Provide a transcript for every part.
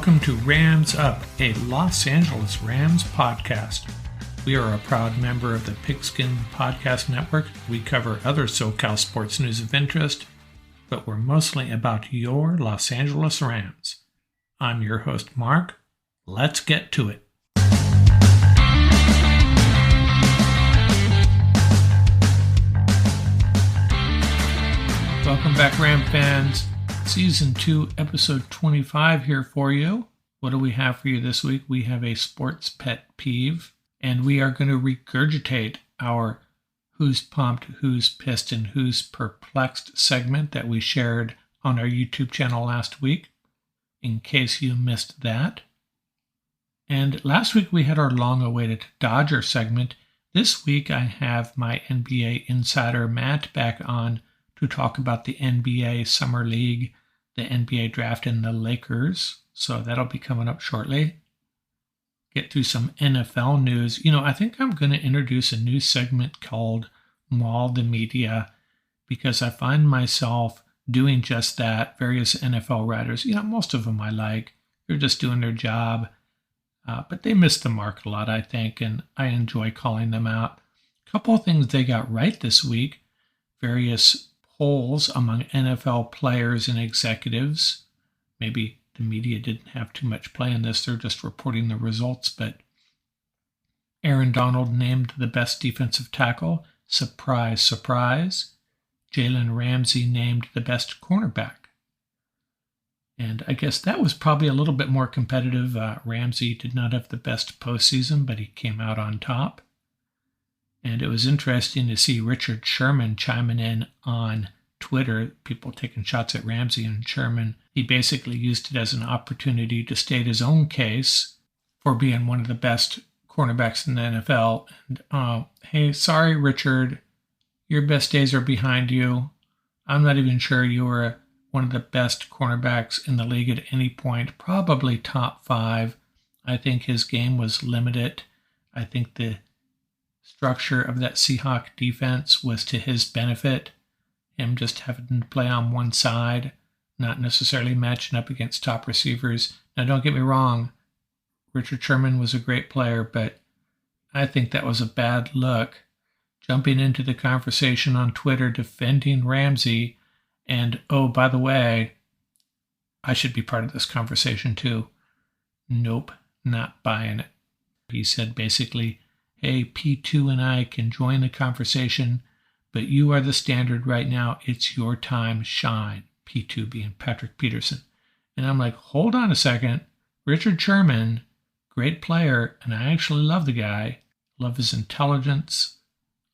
Welcome to Rams Up, a Los Angeles Rams podcast. We are a proud member of the Pigskin Podcast Network. We cover other SoCal sports news of interest, but we're mostly about your Los Angeles Rams. I'm your host, Mark. Let's get to it. Welcome back, Ram fans. Season 2, Episode 25 here for you. What do we have for you this week? We have a sports pet peeve, and we are going to regurgitate our Who's Pumped, Who's Pissed, and Who's Perplexed segment that we shared on our YouTube channel last week, in case you missed that. And last week we had our long-awaited Dodger segment. This week I have my NBA insider Matt back on to talk about the NBA Summer League, the NBA draft, and the Lakers. So that'll be coming up shortly. Get through some NFL news. I think I'm going to introduce a new segment called Maul the Media, because I find myself doing just that. Various NFL writers, most of them I like. They're just doing their job. But they miss the mark a lot, I think, and I enjoy calling them out. A couple of things they got right this week. Various polls among NFL players and executives. Maybe the media didn't have too much play in this. They're just reporting the results. But Aaron Donald named the best defensive tackle. Surprise, surprise. Jalen Ramsey named the best cornerback. And I guess that was probably a little bit more competitive. Ramsey did not have the best postseason, but he came out on top. And it was interesting to see Richard Sherman chiming in on Twitter, people taking shots at Ramsey and Sherman. He basically used it as an opportunity to state his own case for being one of the best cornerbacks in the NFL. And, hey, sorry, Richard, your best days are behind you. I'm not even sure you were one of the best cornerbacks in the league at any point, probably top 5. I think his game was limited. I think the structure of that Seahawk defense was to his benefit. Him just having to play on one side, not necessarily matching up against top receivers. Now, don't get me wrong, Richard Sherman was a great player, but I think that was a bad look. Jumping into the conversation on Twitter defending Ramsey, and oh, by the way, I should be part of this conversation too. Nope, not buying it. He said basically, hey, P2 and I can join the conversation, but you are the standard right now. It's your time, shine. P2 being Patrick Peterson. And I'm like, hold on a second. Richard Sherman, great player, and I actually love the guy. Love his intelligence.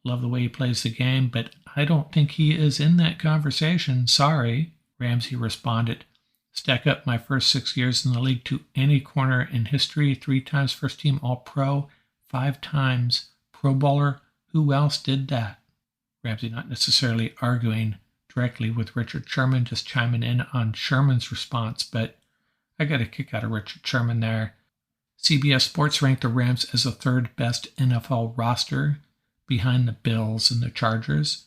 Love the way he plays the game, but I don't think he is in that conversation. Sorry. Ramsey responded, stack up my first 6 years in the league to any corner in history, 3 times first team All-Pro, 5 times Pro Bowler. Who else did that? Ramsey not necessarily arguing directly with Richard Sherman, just chiming in on Sherman's response, but I got a kick out of Richard Sherman there. CBS Sports ranked the Rams as the 3rd best NFL roster behind the Bills and the Chargers.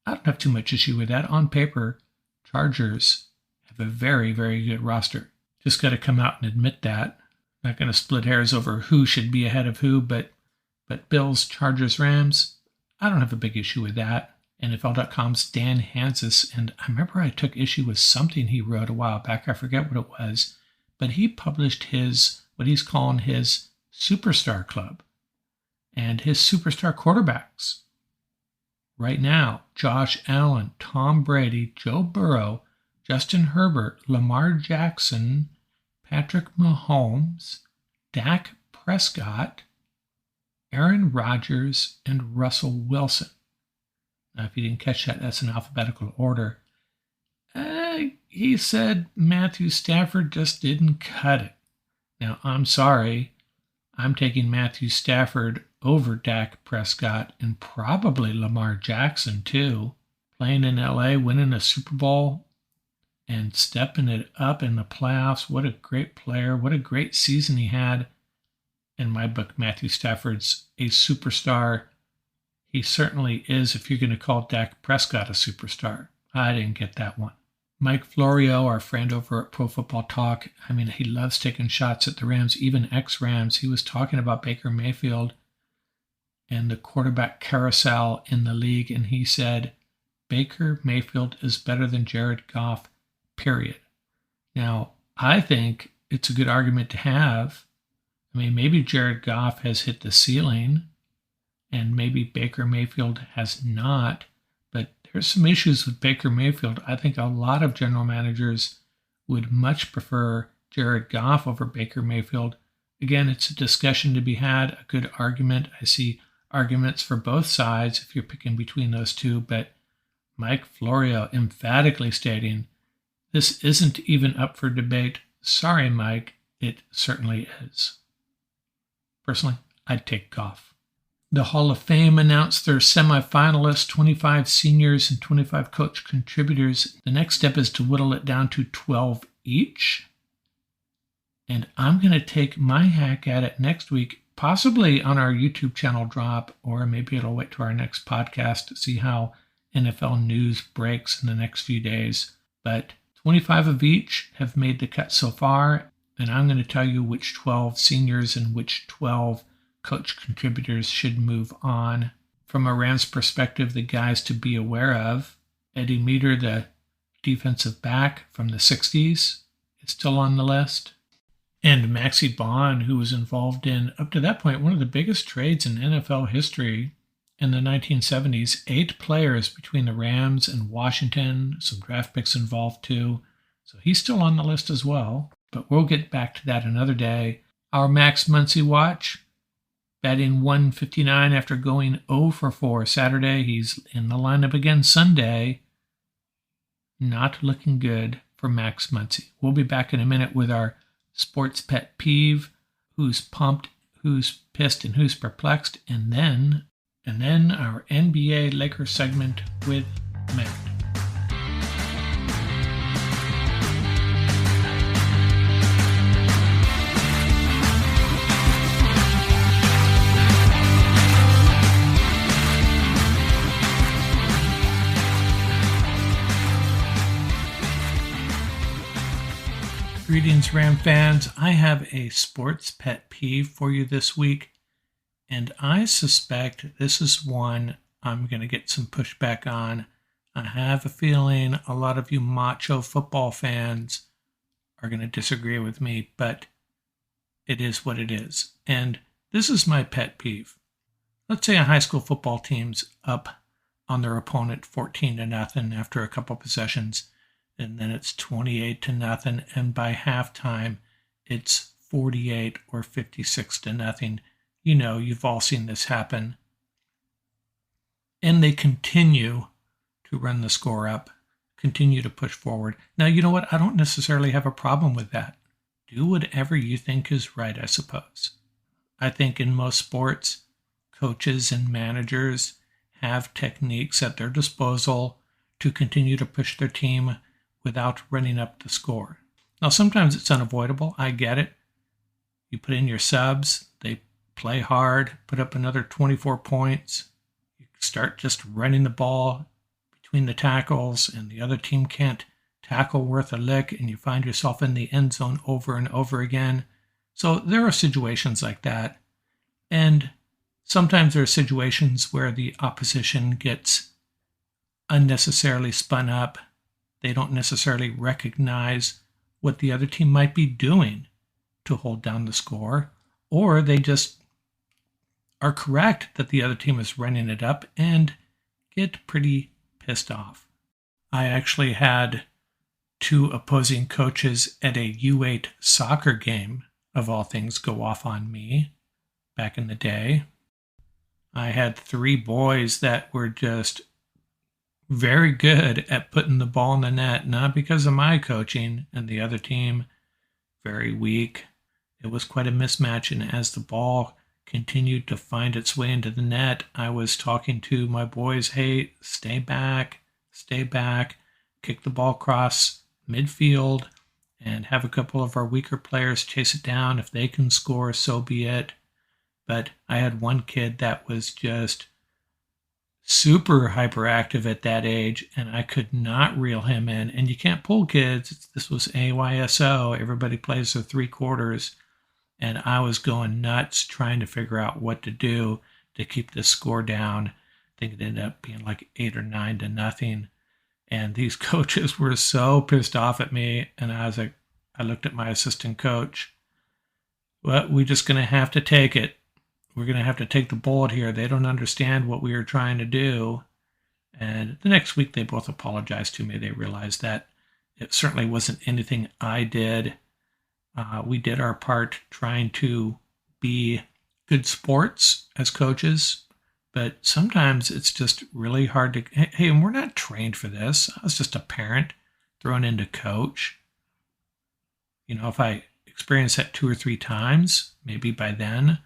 I don't have too much issue with that. On paper, Chargers have a very, very good roster. Just got to come out and admit that. Not going to split hairs over who should be ahead of who, but Bills, Chargers, Rams, I don't have a big issue with that. NFL.com's Dan Hansis, and I remember I took issue with something he wrote a while back. I forget what it was, but he published what he's calling his Superstar Club and his superstar quarterbacks. Right now, Josh Allen, Tom Brady, Joe Burrow, Justin Herbert, Lamar Jackson, Patrick Mahomes, Dak Prescott, Aaron Rodgers, and Russell Wilson. Now, if you didn't catch that, that's in alphabetical order. He said Matthew Stafford just didn't cut it. Now, I'm sorry. I'm taking Matthew Stafford over Dak Prescott and probably Lamar Jackson, too. Playing in LA, winning a Super Bowl, and stepping it up in the playoffs. What a great player. What a great season he had. In my book, Matthew Stafford's a superstar. He certainly is if you're going to call Dak Prescott a superstar. I didn't get that one. Mike Florio, our friend over at Pro Football Talk, I mean, he loves taking shots at the Rams, even ex-Rams. He was talking about Baker Mayfield and the quarterback carousel in the league, and he said, Baker Mayfield is better than Jared Goff, period. Now, I think it's a good argument to have. I mean, maybe Jared Goff has hit the ceiling, and maybe Baker Mayfield has not, but there's some issues with Baker Mayfield. I think a lot of general managers would much prefer Jared Goff over Baker Mayfield. Again, it's a discussion to be had, a good argument. I see arguments for both sides if you're picking between those two, but Mike Florio emphatically stating, this isn't even up for debate. Sorry, Mike, it certainly is. Personally, I'd take Goff. The Hall of Fame announced their semifinalists, 25 seniors and 25 coach contributors. The next step is to whittle it down to 12 each. And I'm going to take my hack at it next week, possibly on our YouTube channel drop, or maybe it'll wait to our next podcast to see how NFL news breaks in the next few days. But 25 of each have made the cut so far, and I'm going to tell you which 12 seniors and which 12 coach contributors should move on. From a Rams perspective, the guys to be aware of, Eddie Meter, the defensive back from the 60s, is still on the list. And Maxie Bond, who was involved in, up to that point, one of the biggest trades in NFL history in the 1970s. 8 players between the Rams and Washington, some draft picks involved too. So he's still on the list as well, but we'll get back to that another day. Our Max Muncy watch, batting 159 after going 0 for 4 Saturday. He's in the lineup again Sunday. Not looking good for Max Muncy. We'll be back in a minute with our sports pet peeve, who's pumped, who's pissed, and who's perplexed, and then our NBA Lakers segment with Matt. Greetings, Ram fans. I have a sports pet peeve for you this week, and I suspect this is one I'm going to get some pushback on. I have a feeling a lot of you macho football fans are going to disagree with me, but it is what it is. And this is my pet peeve. Let's say a high school football team's up on their opponent 14-0 after a couple possessions, and then it's 28-0, and by halftime, it's 48 or 56-0. You know, you've all seen this happen. And they continue to run the score up, continue to push forward. Now, you know what? I don't necessarily have a problem with that. Do whatever you think is right, I suppose. I think in most sports, coaches and managers have techniques at their disposal to continue to push their team without running up the score. Now, sometimes it's unavoidable. I get it. You put in your subs, they play hard, put up another 24 points. You start just running the ball between the tackles, and the other team can't tackle worth a lick, and you find yourself in the end zone over and over again. So there are situations like that. And sometimes there are situations where the opposition gets unnecessarily spun up. They don't necessarily recognize what the other team might be doing to hold down the score, or they just are correct that the other team is running it up and get pretty pissed off. I actually had 2 opposing coaches at a U8 soccer game, of all things, go off on me back in the day. I had 3 boys that were just very good at putting the ball in the net, not because of my coaching, and the other team very weak. It was quite a mismatch, and as the ball continued to find its way into the net, I was talking to my boys, hey, stay back, kick the ball across midfield, and have a couple of our weaker players chase it down. If they can score, so be it. But I had one kid that was just super hyperactive at that age, and I could not reel him in. And you can't pull kids. This was AYSO. Everybody plays their three quarters. And I was going nuts trying to figure out what to do to keep this score down. I think it ended up being like 8 or 9 to nothing. And these coaches were so pissed off at me. And I was like, I looked at my assistant coach. Well, we're just going to have to take it. We're going to have to take the bullet here. They don't understand what we were trying to do. And the next week, they both apologized to me. They realized that it certainly wasn't anything I did. We did our part trying to be good sports as coaches, but sometimes it's just really hard to, hey, and we're not trained for this. I was just a parent thrown into coach. You know, if I experienced that 2 or 3 times, maybe by then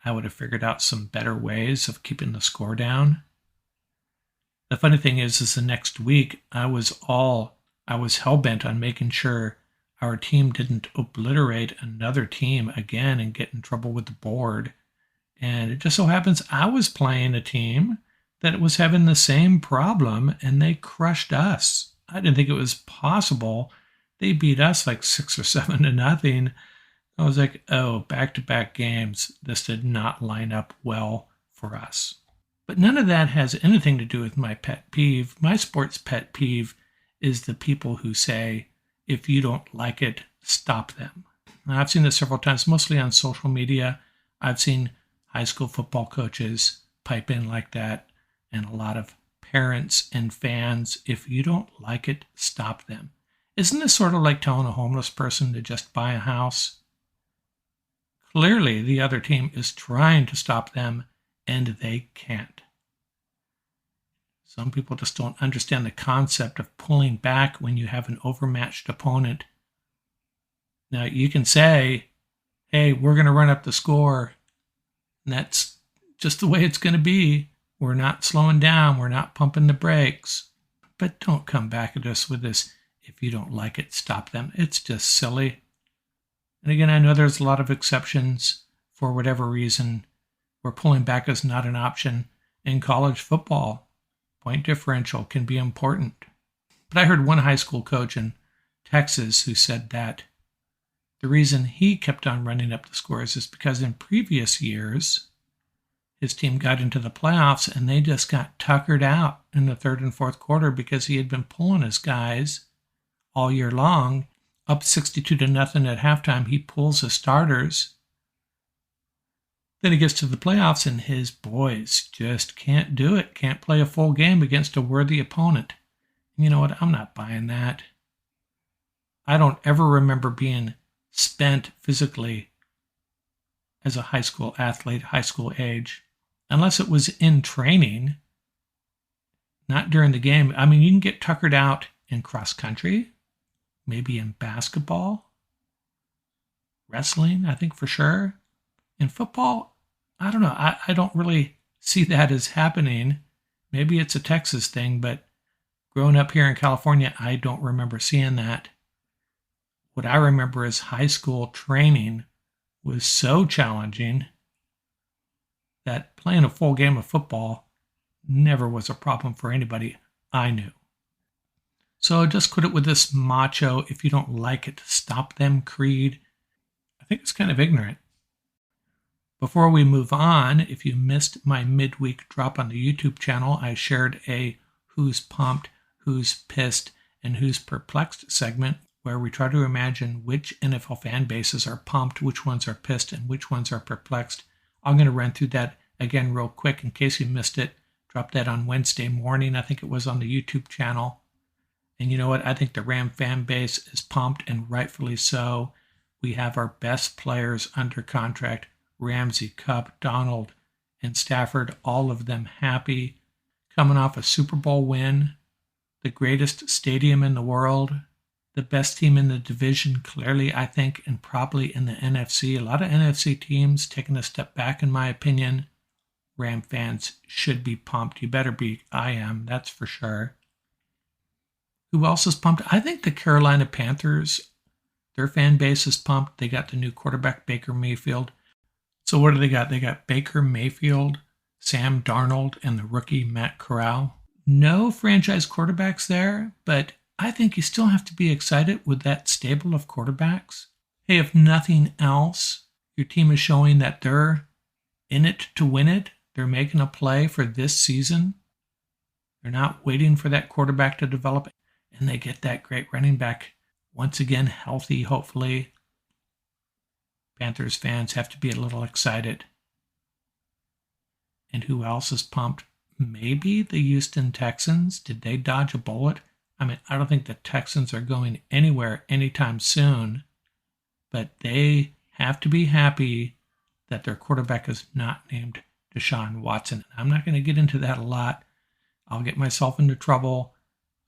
I would have figured out some better ways of keeping the score down. The funny thing is the next week I was hell-bent on making sure our team didn't obliterate another team again and get in trouble with the board. And it just so happens I was playing a team that was having the same problem, and they crushed us. I didn't think it was possible. They beat us like 6 or 7 to nothing. I was like, oh, back-to-back games. This did not line up well for us. But none of that has anything to do with my pet peeve. My sports pet peeve is the people who say, if you don't like it, stop them. Now, I've seen this several times, mostly on social media. I've seen high school football coaches pipe in like that, and a lot of parents and fans, if you don't like it, stop them. Isn't this sort of like telling a homeless person to just buy a house? Clearly, the other team is trying to stop them, and they can't. Some people just don't understand the concept of pulling back when you have an overmatched opponent. Now, you can say, hey, we're going to run up the score, and that's just the way it's going to be. We're not slowing down. We're not pumping the brakes. But don't come back at us with this, if you don't like it, stop them. It's just silly. And again, I know there's a lot of exceptions for whatever reason where pulling back is not an option in college football. Point differential can be important. But I heard one high school coach in Texas who said that the reason he kept on running up the scores is because in previous years, his team got into the playoffs and they just got tuckered out in the third and fourth quarter because he had been pulling his guys all year long. Up 62 to nothing at halftime, he pulls his starters. Then he gets to the playoffs and his boys just can't do it, can't play a full game against a worthy opponent. And you know what? I'm not buying that. I don't ever remember being spent physically as a high school athlete, high school age, unless it was in training, not during the game. I mean, you can get tuckered out in cross country, maybe in basketball, wrestling, I think for sure. In football, I don't know. I don't really see that as happening. Maybe it's a Texas thing, but growing up here in California, I don't remember seeing that. What I remember is high school training was so challenging that playing a full game of football never was a problem for anybody I knew. So just quit it with this macho, if you don't like it, stop them creed. I think it's kind of ignorant. Before we move on, if you missed my midweek drop on the YouTube channel, I shared a Who's Pumped, Who's Pissed, and Who's Perplexed segment where we try to imagine which NFL fan bases are pumped, which ones are pissed, and which ones are perplexed. I'm going to run through that again real quick in case you missed it. Drop that on Wednesday morning. I think it was on the YouTube channel. And you know what? I think the Ram fan base is pumped, and rightfully so. We have our best players under contract. Ramsey, Kupp, Donald, and Stafford, all of them happy. Coming off a Super Bowl win, the greatest stadium in the world, the best team in the division, clearly, I think, and probably in the NFC. A lot of NFC teams taking a step back, in my opinion. Ram fans should be pumped. You better be. I am, that's for sure. Who else is pumped? I think the Carolina Panthers, their fan base is pumped. They got the new quarterback, Baker Mayfield. So what do they got? They got Baker Mayfield, Sam Darnold and the rookie Matt Corral. No franchise quarterbacks there, but I think you still have to be excited with that stable of quarterbacks. Hey, if nothing else, your team is showing that they're in it to win it. They're making a play for this season. They're not waiting for that quarterback to develop, and they get that great running back once again healthy, hopefully. Panthers fans have to be a little excited. And who else is pumped? Maybe the Houston Texans. Did they dodge a bullet? I mean, I don't think the Texans are going anywhere anytime soon, but they have to be happy that their quarterback is not named Deshaun Watson. I'm not going to get into that a lot. I'll get myself into trouble.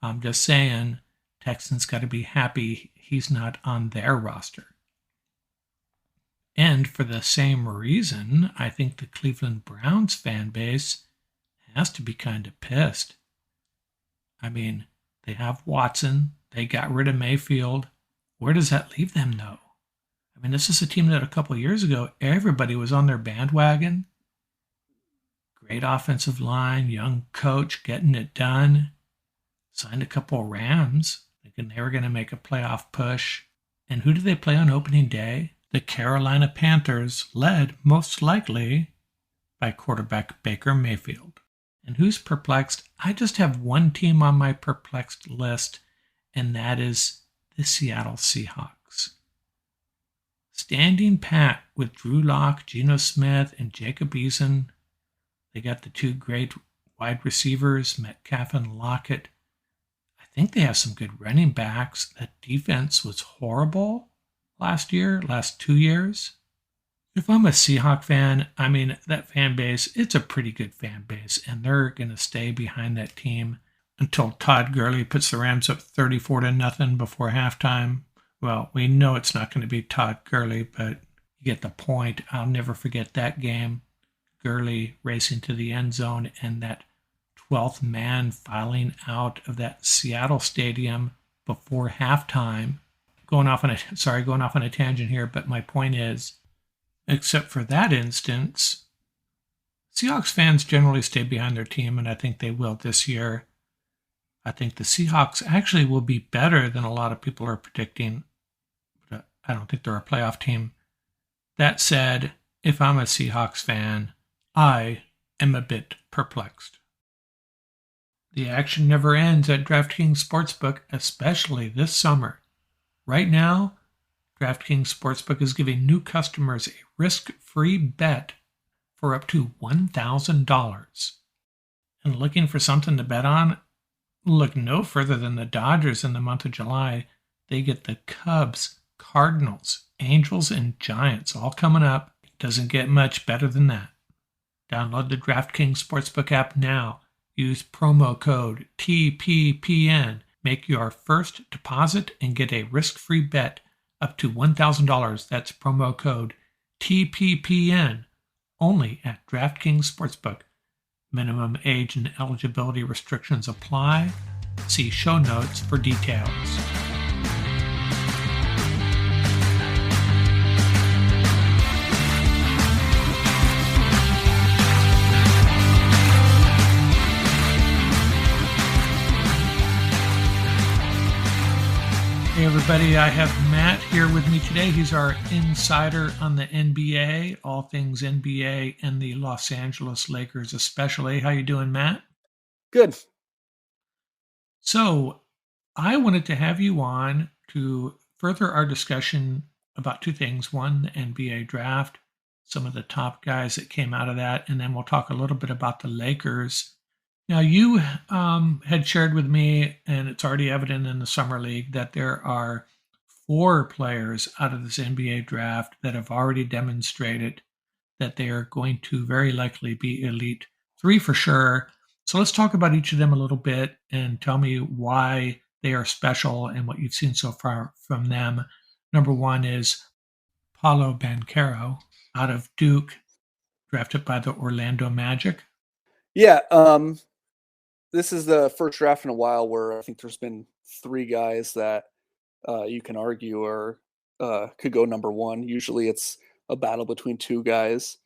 I'm just saying, Texans got to be happy he's not on their roster. And for the same reason, I think the Cleveland Browns fan base has to be kind of pissed. I mean, they have Watson. They got rid of Mayfield. Where does that leave them, though? I mean, this is a team that a couple of years ago, everybody was on their bandwagon. Great offensive line, young coach getting it done. Signed a couple of Rams, thinking they were going to make a playoff push. And who do they play on opening day? The Carolina Panthers, led most likely by quarterback Baker Mayfield. And who's perplexed? I just have one team on my perplexed list, and that is the Seattle Seahawks. Standing pat with Drew Lock, Geno Smith, and Jacob Eason. They got the two great wide receivers, Metcalf and Lockett. I think they have some good running backs. That defense was horrible last 2 years. If I'm a Seahawk fan, I mean, that fan base, it's a pretty good fan base, and they're going to stay behind that team until Todd Gurley puts the Rams up 34-0 before halftime. Well, we know it's not going to be Todd Gurley, but you get the point. I'll never forget that game. Gurley racing to the end zone and that 12th man filing out of that Seattle stadium before halftime. Going off on a tangent here, but my point is, except for that instance, Seahawks fans generally stay behind their team, and I think they will this year. I think the Seahawks actually will be better than a lot of people are predicting, but I don't think they're a playoff team. That said, if I'm a Seahawks fan, I am a bit perplexed. The action never ends at DraftKings Sportsbook, especially this summer. Right now, DraftKings Sportsbook is giving new customers a risk-free bet for up to $1,000. And looking for something to bet on? Look no further than the Dodgers in the month of July. They get the Cubs, Cardinals, Angels, and Giants all coming up. It doesn't get much better than that. Download the DraftKings Sportsbook app now. Use promo code TPPN. Make your first deposit and get a risk-free bet up to $1,000. That's promo code TPPN. Only at DraftKings Sportsbook. Minimum age and eligibility restrictions apply. See show notes for details. Hey everybody, I have Matt here with me today. He's our insider on the NBA, all things NBA and the Los Angeles Lakers especially. How you doing, Matt? Good. So I wanted to have you on to further our discussion about two things. One, the NBA draft, some of the top guys that came out of that, and then we'll talk a little bit about the Lakers. Now, you had shared with me, and it's already evident in the Summer League, that there are 4 players out of this NBA draft that have already demonstrated that they are going to very likely be elite. 3 for sure. So let's talk about each of them a little bit and tell me why they are special and what you've seen so far from them. Number 1 is Paolo Banchero out of Duke, drafted by the Orlando Magic. Yeah, this is the first draft in a while where I think there's been 3 guys that you can argue or could go number 1. Usually it's a battle between 2 guys.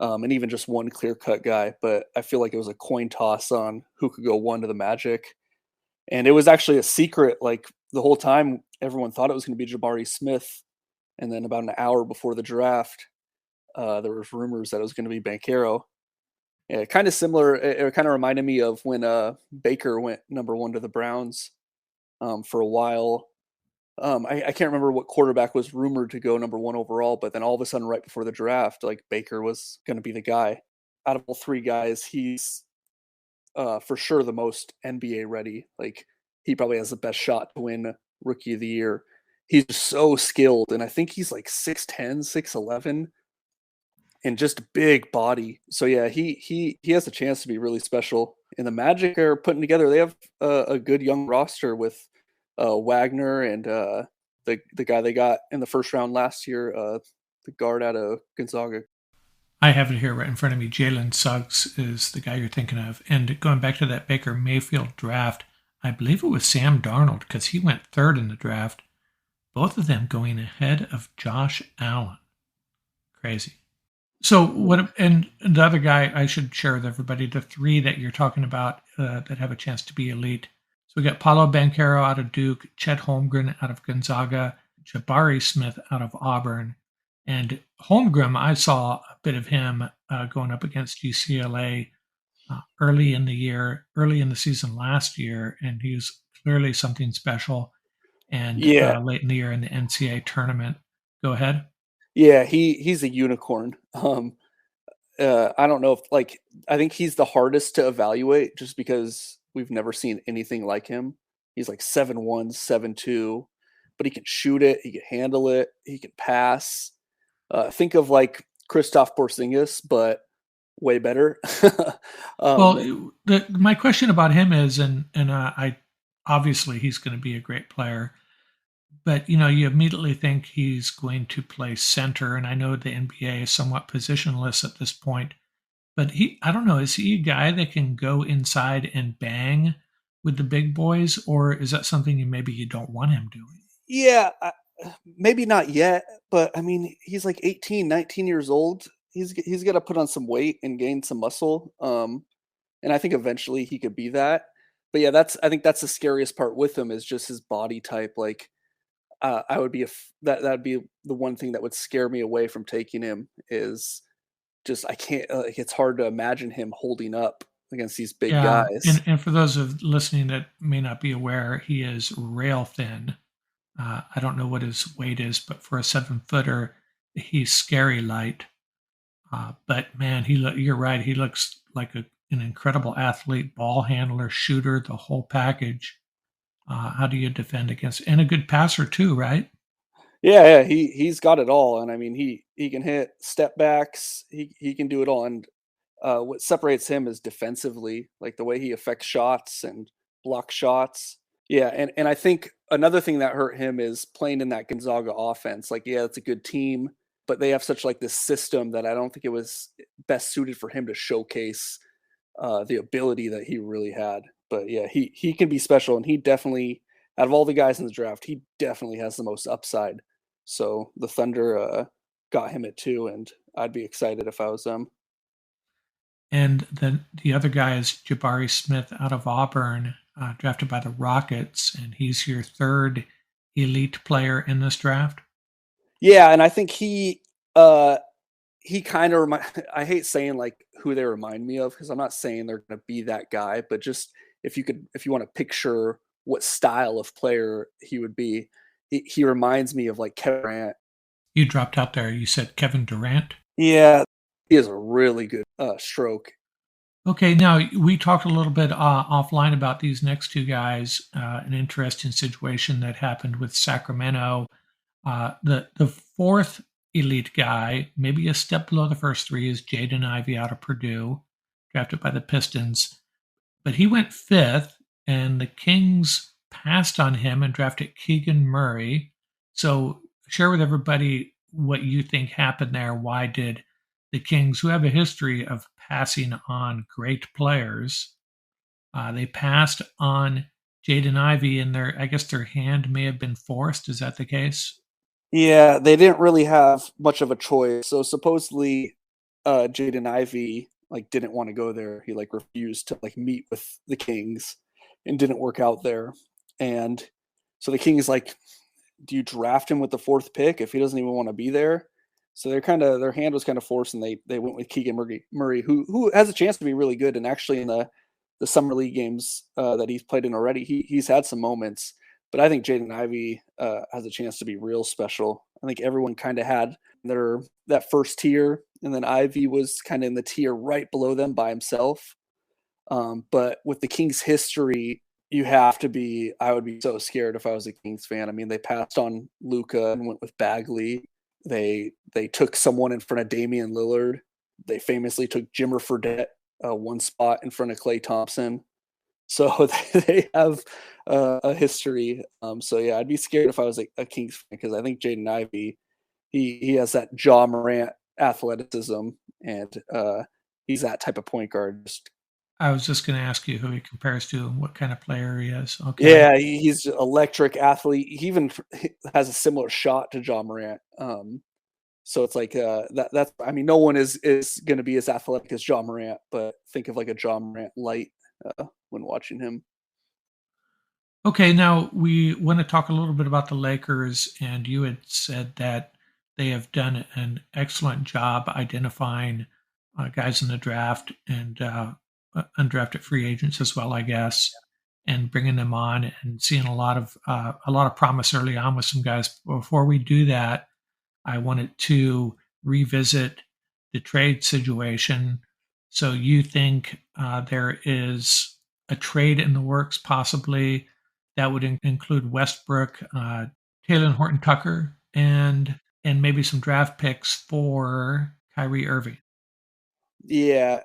and even just one clear-cut guy, but I feel like it was a coin toss on who could go 1 to the Magic, and it was actually a secret, like, the whole time, everyone thought it was gonna be Jabari Smith, and then about an hour before the draft, there was rumors that it was gonna be Banchero. Yeah, kinda similar, it kinda reminded me of when, Baker went number 1 to the Browns, for a while. I can't remember what quarterback was rumored to go number 1 overall, but then all of a sudden, right before the draft, like, Baker was gonna be the guy. Out of all 3 guys, he's, for sure the most NBA ready. Like, he probably has the best shot to win Rookie of the Year. He's so skilled, and I think he's like 6'10", 6'11", and just big body. So, yeah, he has a chance to be really special. And the Magic are putting together they have a good young roster with, Wagner and, the guy they got in the first round last year, the guard out of Gonzaga. I have it here right in front of me. Jalen Suggs is the guy you're thinking of. And going back to that Baker Mayfield draft, I believe it was Sam Darnold because he went third in the draft. Both of them going ahead of Josh Allen. Crazy. So what? And the other guy I should share with everybody, the 3 that you're talking about that have a chance to be elite. So we got Paulo Banchero out of Duke, Chet Holmgren out of Gonzaga, Jabari Smith out of Auburn, and Holmgren. I saw a bit of him going up against UCLA early in the season last year, and he was clearly something special. And Yeah. Late in the year in the NCAA tournament. Go ahead. Yeah, he's a unicorn. I don't know if like I think he's the hardest to evaluate just because we've never seen anything like him. He's like 7'1", 7'2", but he can shoot it, he can handle it, he can pass. Think of like Kristaps Porzingis, but way better. Well, my question about him is, and I obviously he's going to be a great player, but you immediately think he's going to play center, and I know the NBA is somewhat positionless at this point, but I don't know, is he a guy that can go inside and bang with the big boys, or is that something you don't want him doing? Yeah, maybe not yet, but I mean, he's like 18, 19 years old. He's got to put on some weight and gain some muscle. And I think eventually he could be that. But yeah, I think that's the scariest part with him is just his body type. Like, I would be that'd be the one thing that would scare me away from taking him is just I can't. It's hard to imagine him holding up against these big Yeah, guys. and for those of listening that may not be aware, he is rail thin. I don't know what his weight is, but for a 7-footer, he's scary light. But man, you're right. He looks like an incredible athlete, ball handler, shooter, the whole package. How do you defend against and a good passer too, right? Yeah, he's got it all, and I mean he can hit step backs. He can do it all, and what separates him is defensively, like the way he affects shots and block shots. Yeah, and I think another thing that hurt him is playing in that Gonzaga offense. Like, yeah, it's a good team, but they have such like this system that I don't think it was best suited for him to showcase the ability that he really had. But yeah, he can be special, and he definitely out of all the guys in the draft, he definitely has the most upside. So the Thunder got him at 2, and I'd be excited if I was them. And then the other guy is Jabari Smith out of Auburn, drafted by the Rockets, and he's your third elite player in this draft. Yeah, and I think he kind of I hate saying like who they remind me of because I'm not saying they're going to be that guy, but just if you want to picture what style of player he would be, he reminds me of like Kevin Durant. You dropped out there. You said Kevin Durant. Yeah, he has a really good stroke. Okay, now we talked a little bit offline about these next 2 guys. An interesting situation that happened with Sacramento. The 4th elite guy, maybe a step below the first 3, is Jaden Ivey out of Purdue, drafted by the Pistons. But he went 5th, and the Kings passed on him and drafted Keegan Murray. So share with everybody what you think happened there. Why did the Kings, who have a history of passing on great players, they passed on Jaden Ivey, and I guess their hand may have been forced. Is that the case? Yeah, they didn't really have much of a choice. So supposedly Jaden Ivey like didn't want to go there. He like refused to like meet with the Kings and didn't work out there. And so the Kings like, do you draft him with the 4th pick if he doesn't even want to be there? So their hand was kind of forced, and they went with Keegan Murray, who has a chance to be really good. And actually, in the summer league games that he's played in already, he's had some moments. But I think Jaden Ivey has a chance to be real special. I think everyone kind of had that first tier, and then Ivey was kind of in the tier right below them by himself. But with the Kings' history, you have to be. I would be so scared if I was a Kings fan. I mean, they passed on Luka and went with Bagley. They took someone in front of Damian Lillard. They famously took Jimmer Fredette one spot in front of Klay Thompson. So they have a history. So yeah, I'd be scared if I was a Kings fan because I think Jaden Ivey, he has that Ja Morant athleticism, and he's that type of point guard. I was just going to ask you who he compares to and what kind of player he is. Okay. Yeah, he's an electric athlete. He even has a similar shot to Ja Morant. So it's like that's. I mean, no one is going to be as athletic as Ja Morant, but think of like a Ja Morant light when watching him. Okay, now we want to talk a little bit about the Lakers, and you had said that they have done an excellent job identifying guys in the draft and undrafted free agents as well, I guess, and bringing them on and seeing a lot of promise early on with some guys. Before we do that, I wanted to revisit the trade situation. So you think there is a trade in the works possibly that would include Westbrook, Taylor Horton Tucker, and maybe some draft picks for Kyrie Irving. Yeah,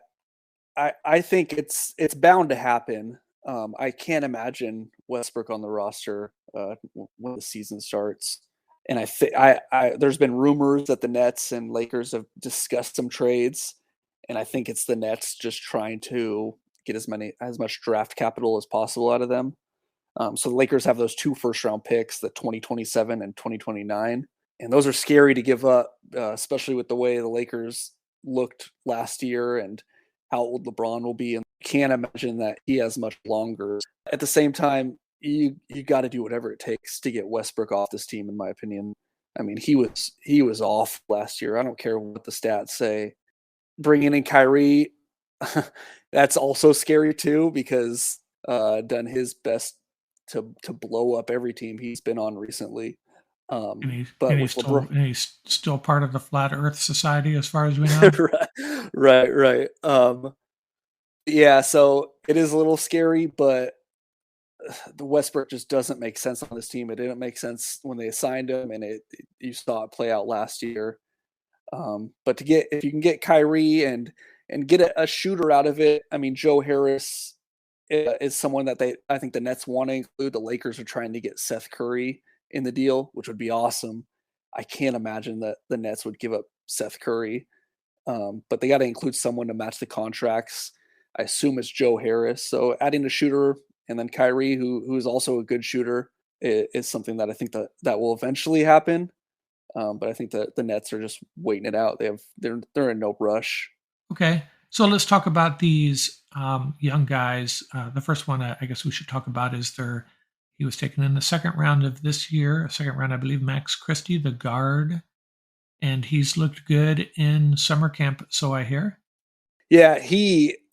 I think it's bound to happen. I can't imagine Westbrook on the roster when the season starts. And I think there's been rumors that the Nets and Lakers have discussed some trades, and I think it's the Nets just trying to get as much draft capital as possible out of them. So the Lakers have those 2 first-round picks, the 2027 and 2029, and those are scary to give up, especially with the way the Lakers looked last year and how old LeBron will be. And can't imagine that he has much longer. At the same time, you got to do whatever it takes to get Westbrook off this team, in my opinion. I mean, he was off last year. I don't care what the stats say. Bringing in Kyrie, that's also scary too because done his best to blow up every team he's been on recently. But with LeBron, He's still part of the Flat Earth Society, as far as we know. right. Yeah, so it is a little scary, but the Westbrook just doesn't make sense on this team. It didn't make sense when they assigned him, and you saw it play out last year. But if you can get Kyrie and get a shooter out of it, I mean, Joe Harris is someone that I think the Nets want to include. The Lakers are trying to get Seth Curry in the deal, which would be awesome. I can't imagine that the Nets would give up Seth Curry, but they got to include someone to match the contracts. I assume it's Joe Harris. So adding a shooter and then Kyrie, who is also a good shooter, is something that I think that will eventually happen. But I think that the Nets are just waiting it out. They're in no rush. Okay, so let's talk about these young guys. The first one I guess we should talk about is he was taken in the second round of this year, second round, I believe, Max Christie, the guard, and he's looked good in summer camp, so I hear. Yeah,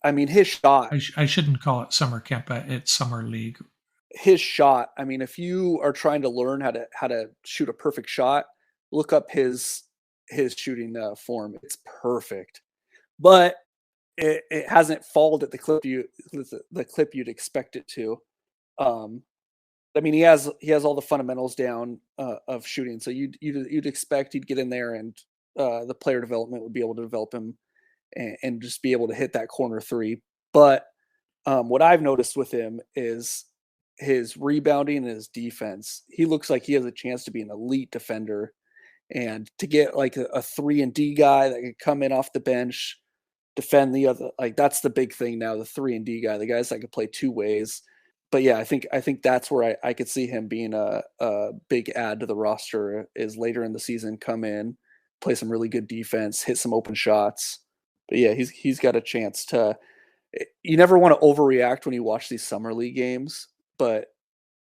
I mean, his shot. I shouldn't call it summer camp, it's summer league. His shot. I mean, if you are trying to learn how to shoot a perfect shot, look up his shooting form. It's perfect, but it hasn't fallen at the clip you'd expect it to. I mean, he has all the fundamentals down of shooting, so you'd expect he'd get in there and the player development would be able to develop him and just be able to hit that corner three. But what I've noticed with him is his rebounding and his defense. He looks like he has a chance to be an elite defender, and to get like a 3-and-D guy that could come in off the bench, defend the other, like that's the big thing now, the 3-and-D guy, the guys that could play two ways. But yeah, I think that's where I could see him being a big add to the roster is later in the season, come in, play some really good defense, hit some open shots. But yeah, he's got a chance to. You never want to overreact when you watch these summer league games, but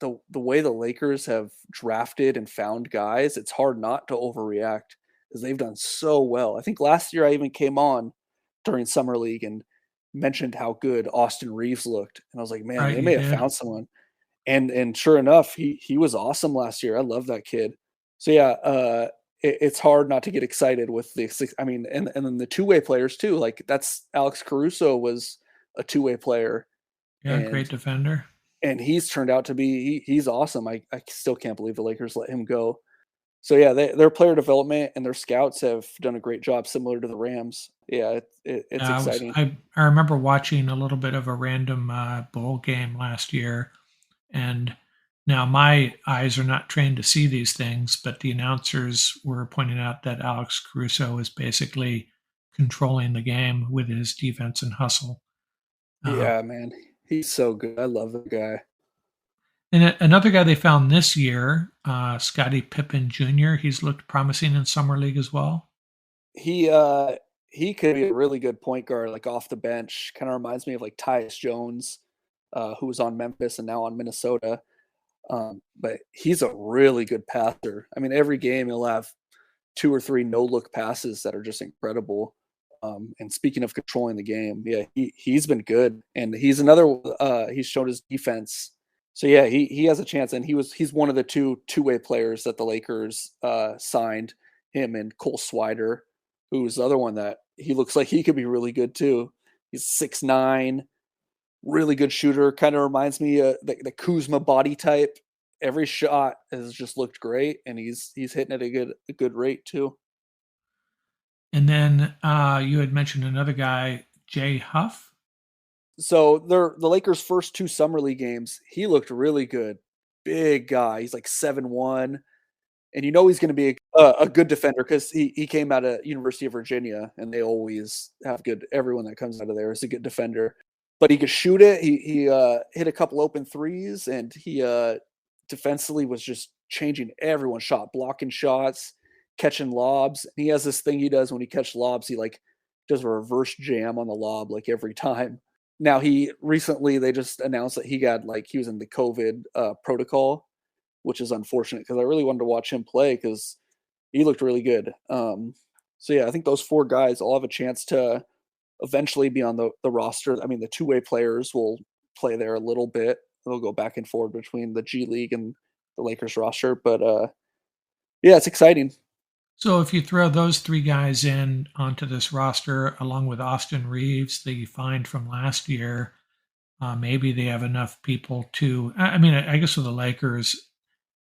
the way the Lakers have drafted and found guys, it's hard not to overreact because they've done so well. I think last year I even came on during summer league and mentioned how good Austin Reeves looked, and I was like, man, Right, they you may have did. found someone. And sure enough, he was awesome last year. I love that kid. So yeah, it's hard not to get excited with the I mean, and then the two-way players too. Like that's Alex Caruso was a two-way player, Yeah, and great defender. he's turned out to be he's awesome. I still can't believe the Lakers let him go. So yeah, their player development and their scouts have done a great job, similar to the Rams. Yeah, it's Yeah, exciting. I remember watching a little bit of a random bowl game last year, and now my eyes are not trained to see these things, but the announcers were pointing out that Alex Caruso is basically controlling the game with his defense and hustle. Uh, Yeah, man, he's so good. I love the guy. and another guy they found this year, Scotty Pippen Jr. He's looked promising in summer league as well. He uh he could be a really good point guard, like off the bench. Kind of reminds me of like Tyus Jones, who was on Memphis and now on Minnesota. But he's a really good passer. I mean, every game he'll have two or three no look passes that are just incredible. And speaking of controlling the game, yeah, he's been good, and he's another. He's shown his defense. So yeah, he has a chance, and he's one of the two-way players that the Lakers signed, him and Cole Swider, who's the other one that he looks like he could be really good too. He's 6'9", really good shooter. Kind of reminds me of the Kuzma body type. Every shot has just looked great, and he's hitting at a good rate too. And then you had mentioned another guy, Jay Huff. So the Lakers' first two summer league games, he looked really good. Big guy. He's like 7'1", and you know he's going to be a good defender because he came out of University of Virginia, and they always have good. Everyone that comes out of there is a good defender. But he could shoot it. He hit a couple open threes, and he defensively was just changing everyone's shot, blocking shots, catching lobs. And he has this thing he does when he catches lobs. He like does a reverse jam on the lob like every time. Now he recently they just announced that he was in the COVID protocol, which is unfortunate because I really wanted to watch him play because he looked really good. So yeah, I think those four guys all have a chance to eventually be on the roster. I mean, the two-way players will play there a little bit. They'll go back and forth between the G League and the Lakers roster, but yeah, it's exciting. So if you throw those three guys in onto this roster, along with Austin Reeves, that you find from last year, maybe they have enough people to. I mean, I guess with the Lakers,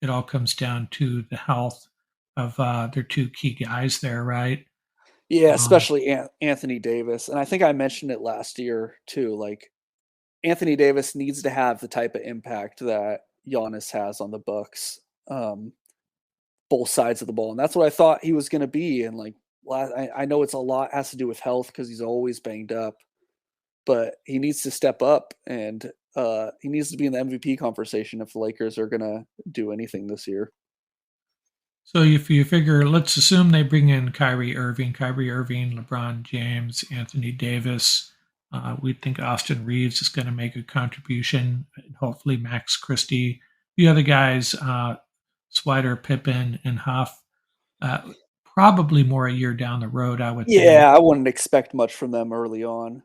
it all comes down to the health of their two key guys there, right? Yeah, Um, especially Anthony Davis, and I think I mentioned it last year too. Like Anthony Davis needs to have the type of impact that Giannis has on the Bucks, both sides of the ball, and that's what I thought he was going to be. And like, I know it's a lot has to do with health because he's always banged up, but he needs to step up and he needs to be in the MVP conversation if the Lakers are going to do anything this year. so if you figure, let's assume they bring in Kyrie Irving, LeBron James, Anthony Davis. We think Austin Reeves is going to make a contribution, and hopefully Max Christie. The other guys, Swider, Pippen, and Huff, uh, probably more a year down the road, I would think. Yeah, I wouldn't expect much from them early on.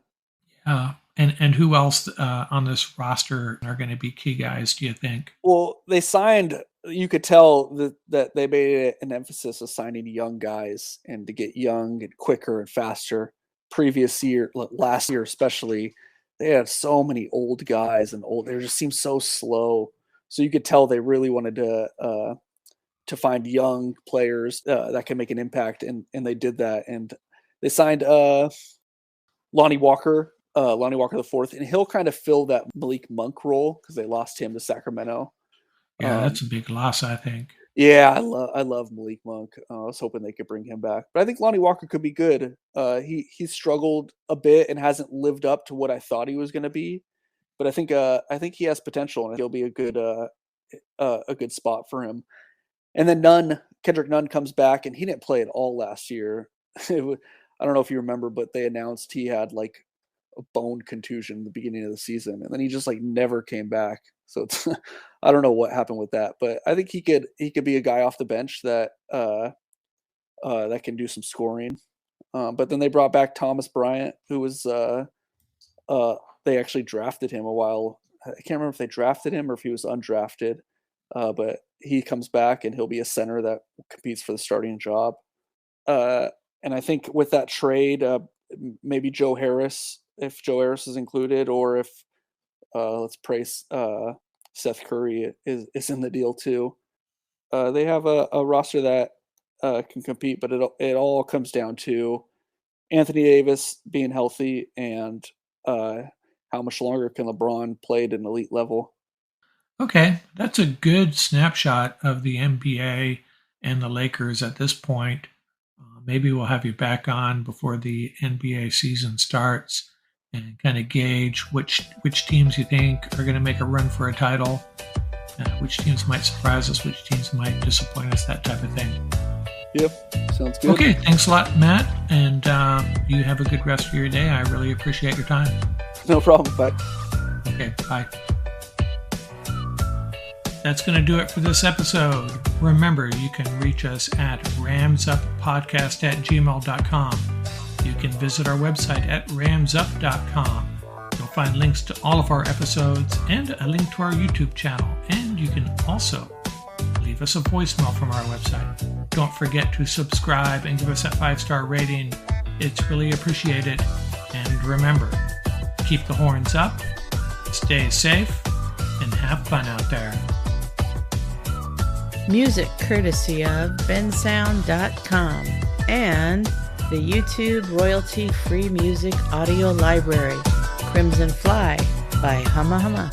And who else on this roster are going to be key guys? Do you think? Well, they signed. You could tell that they made an emphasis of signing young guys and to get young and quicker and faster. Previous year, last year especially, they had so many old guys and old. They just seemed so slow. So you could tell they really wanted to find young players that can make an impact, and they did that. And they signed Lonnie Walker the fourth, and he'll kind of fill that Malik Monk role because they lost him to Sacramento. Yeah, that's Um, a big loss, I think. yeah, I love Malik Monk. I was hoping they could bring him back, but I think Lonnie Walker could be good. He struggled a bit and hasn't lived up to what I thought he was going to be, but I think he has potential and he'll be a good spot for him. And then Kendrick Nunn comes back, and he didn't play at all last year. I don't know if you remember, but they announced he had like a bone contusion in the beginning of the season, and then he just like never came back. So it's, I don't know what happened with that, but I think he could be a guy off the bench that that can do some scoring. But then they brought back Thomas Bryant, who was they actually drafted him a while. I can't remember if they drafted him or if he was undrafted. But he comes back and he'll be a center that competes for the starting job. And I think with that trade, maybe Joe Harris, if Joe Harris is included, or if let's praise Seth Curry is in the deal too. They have a roster that can compete, but it all comes down to Anthony Davis being healthy and how much longer can LeBron play at an elite level. Okay, that's a good snapshot of the NBA and the Lakers at this point. Maybe we'll have you back on before the NBA season starts and kind of gauge which teams you think are going to make a run for a title, which teams might surprise us, which teams might disappoint us, that type of thing. Yep, sounds good. Okay, thanks a lot, Matt, and you have a good rest of your day. I really appreciate your time. No problem. Bye. Okay, bye. That's going to do it for this episode. Remember, you can reach us at ramsuppodcast@gmail.com. You can visit our website at ramsup.com. You'll find links to all of our episodes and a link to our YouTube channel. And you can also leave us a voicemail from our website. Don't forget to subscribe and give us that 5-star rating. It's really appreciated. And remember, keep the horns up, stay safe, and have fun out there. Music courtesy of bensound.com and the YouTube royalty-free music audio library, Crimson Fly by Humma Humma.